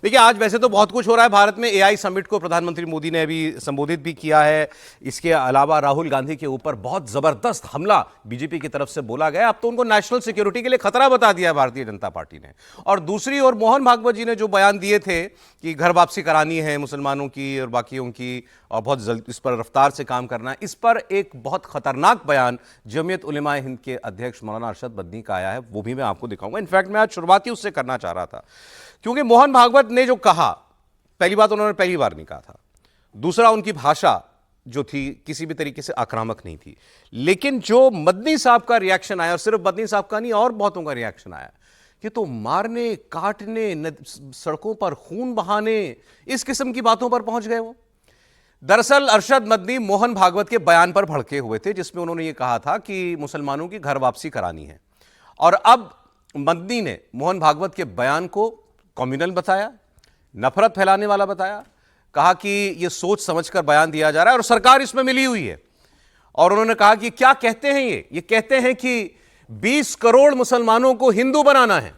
देखिए, आज वैसे तो बहुत कुछ हो रहा है भारत में। एआई समिट को प्रधानमंत्री मोदी ने अभी संबोधित भी किया है। इसके अलावा राहुल गांधी के ऊपर बहुत जबरदस्त हमला बीजेपी की तरफ से बोला गया। अब तो उनको नेशनल सिक्योरिटी के लिए खतरा बता दिया है भारतीय जनता पार्टी ने। और दूसरी ओर मोहन भागवत जी ने जो बयान दिए थे कि घर वापसी करानी है मुसलमानों की और बाकियों की, और बहुत जल्द इस पर रफ्तार से काम करना है, इस पर एक बहुत खतरनाक बयान जमीयत उलेमा हिंद के अध्यक्ष मौलाना अरशद मदनी का आया है। वो भी मैं आपको दिखाऊंगा। इनफैक्ट मैं आज शुरुआत ही उससे करना चाह रहा था, क्योंकि मोहन भागवत ने जो कहा, पहली बात उन्होंने पहली बार नहीं कहा था। दूसरा, उनकी भाषा जो थी किसी भी तरीके से आक्रामक नहीं थी। लेकिन जो मदनी साहब का रिएक्शन आया, और सिर्फ मदनी साहब का नहीं और बहुतों का रिएक्शन आया कि तो मारने, काटने, सड़कों पर खून बहाने, इस किस्म की बातों पर पहुंच गए वो। दरअसल अरशद मदनी मोहन भागवत के बयान पर भड़के हुए थे, जिसमें उन्होंने ये कहा था कि मुसलमानों की घर वापसी करानी है। और अब मदनी ने मोहन भागवत के बयान को कम्युनल बताया, नफरत फैलाने वाला बताया, कहा कि यह सोच समझकर बयान दिया जा रहा है और सरकार इसमें मिली हुई है। और उन्होंने कहा कि क्या कहते हैं ये कहते हैं कि 20 करोड़ मुसलमानों को हिंदू बनाना है।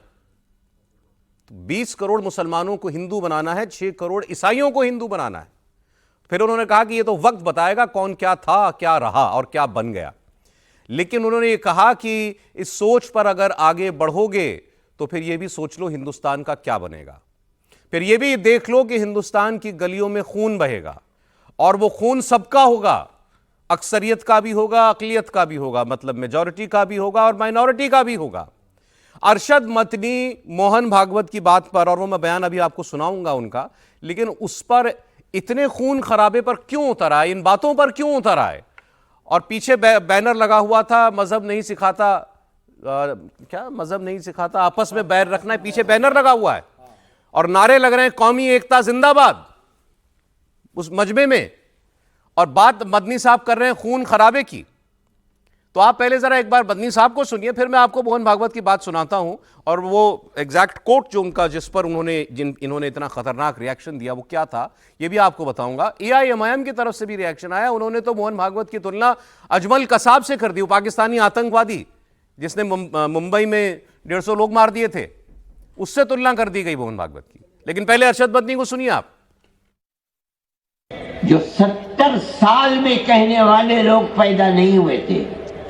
20 करोड़ मुसलमानों को हिंदू बनाना है, 6 करोड़ ईसाइयों को हिंदू बनाना है। फिर उन्होंने कहा कि यह तो वक्त बताएगा कौन क्या था, क्या रहा और क्या बन गया। लेकिन उन्होंने ये कहा कि इस सोच पर अगर आगे बढ़ोगे तो फिर यह भी सोच लो हिंदुस्तान का क्या बनेगा। फिर यह भी देख लो कि हिंदुस्तान की गलियों में खून बहेगा, और वो खून सबका होगा, अक्सरियत का भी होगा, अकलियत का भी होगा, मतलब मेजॉरिटी का भी होगा और माइनॉरिटी का भी होगा। अरशद मदनी मोहन भागवत की बात पर, और वो मैं बयान अभी आपको सुनाऊंगा उनका, लेकिन उस पर इतने खून खराबे पर क्यों उतर आए, इन बातों पर क्यों उतर आए। और पीछे बैनर लगा हुआ था, मजहब नहीं सिखाता, क्या मजहब नहीं सिखाता आपस में बैर रखना है, पीछे बैनर लगा हुआ है और नारे लग रहे हैं कौमी एकता जिंदाबाद उस मजमे में, और बात मदनी साहब कर रहे हैं खून खराबे की। तो आप पहले जरा एक बार मदनी साहब को सुनिए, फिर मैं आपको मोहन भागवत की बात सुनाता हूं, और वो एग्जैक्ट कोट जो उनका, जिस पर इन्होंने इतना खतरनाक रिएक्शन दिया, वो क्या था ये भी आपको बताऊंगा। एआईएमआईएम की तरफ से भी रिएक्शन आया। उन्होंने तो मोहन भागवत की तुलना अजमल कसाब से कर दी, वो पाकिस्तानी आतंकवादी जिसने मुंबई में 150 लोग मार दिए थे, उससे तुलना कर दी गई मोहन भागवत की। लेकिन पहले अरशद मदनी को सुनिए आप। जो 70 साल में कहने वाले लोग पैदा नहीं हुए थे,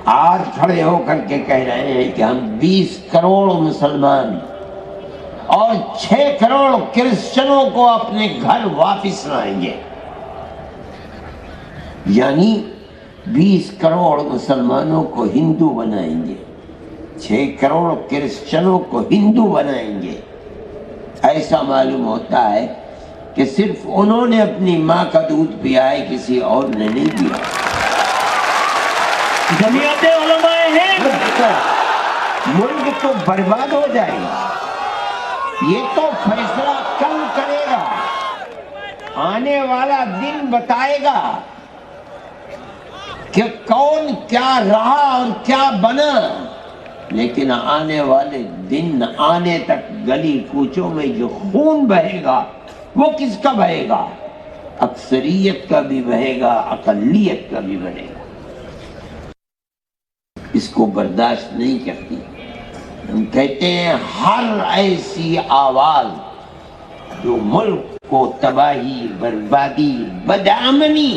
आज खड़े होकर के कह रहे हैं कि हम 20 करोड़ मुसलमान और 6 करोड़ क्रिश्चियनों को अपने घर वापस लाएंगे। यानी 20 करोड़ मुसलमानों को हिंदू बनाएंगे, 6 करोड़ क्रिश्चियनों को हिंदू बनाएंगे। ऐसा मालूम होता है कि सिर्फ उन्होंने अपनी मां का दूध पिया है, किसी और ने नहीं पिया। जमीयत उलमा हिंद, मुल्क तो बर्बाद हो जाएगा। ये तो फैसला कल करेगा, आने वाला दिन बताएगा कि कौन क्या रहा और क्या बना। लेकिन आने वाले दिन आने तक गली कूचों में जो खून बहेगा वो किसका बहेगा? अक्सरियत का भी बहेगा, अकलियत का भी बहेगा। इसको बर्दाश्त नहीं करती। हम कहते हैं हर ऐसी आवाज जो मुल्क को तबाही, बर्बादी, बदअमनी,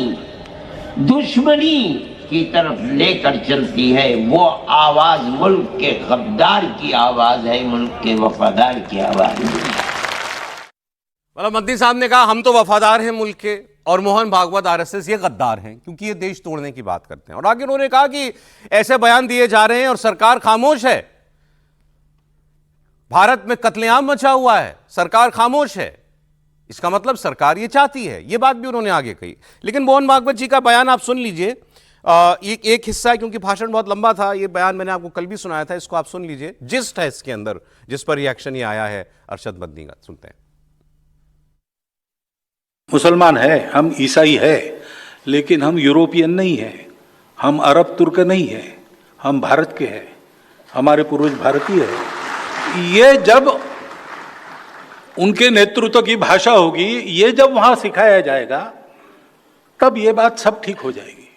दुश्मनी की तरफ लेकर चलती है, वो आवाज मुल्क के गद्दार की आवाज है, मुल्क के वफादार की आवाज है। मतलब मदनी साहब ने कहा हम तो वफादार हैं मुल्क के, और मोहन भागवत आरएसएस ये गद्दार हैं क्योंकि ये देश तोड़ने की बात करते हैं। और आगे उन्होंने कहा कि ऐसे बयान दिए जा रहे हैं और सरकार खामोश है। भारत में कत्लेआम मचा हुआ है, सरकार खामोश है, इसका मतलब सरकार ये चाहती है। ये बात भी उन्होंने आगे कही। लेकिन मोहन भागवत जी का बयान आप सुन लीजिए। एक हिस्सा है, क्योंकि भाषण बहुत लंबा था, ये बयान मैंने आपको कल भी सुनाया था, इसको आप सुन लीजिए। जिस्ट है इसके अंदर, जिस पर रिएक्शन ये आया है अरशद मदनी का। सुनते हैं। मुसलमान है, हम ईसाई है, लेकिन हम यूरोपियन नहीं है, हम अरब तुर्क नहीं है, हम भारत के हैं, हमारे पूर्वज भारतीय है। ये जब उनके नेतृत्व की भाषा होगी, ये जब वहां सिखाया जाएगा, तब ये बात सब ठीक हो जाएगी।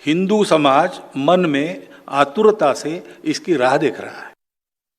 हिंदू समाज मन में आतुरता से इसकी राह देख रहा है।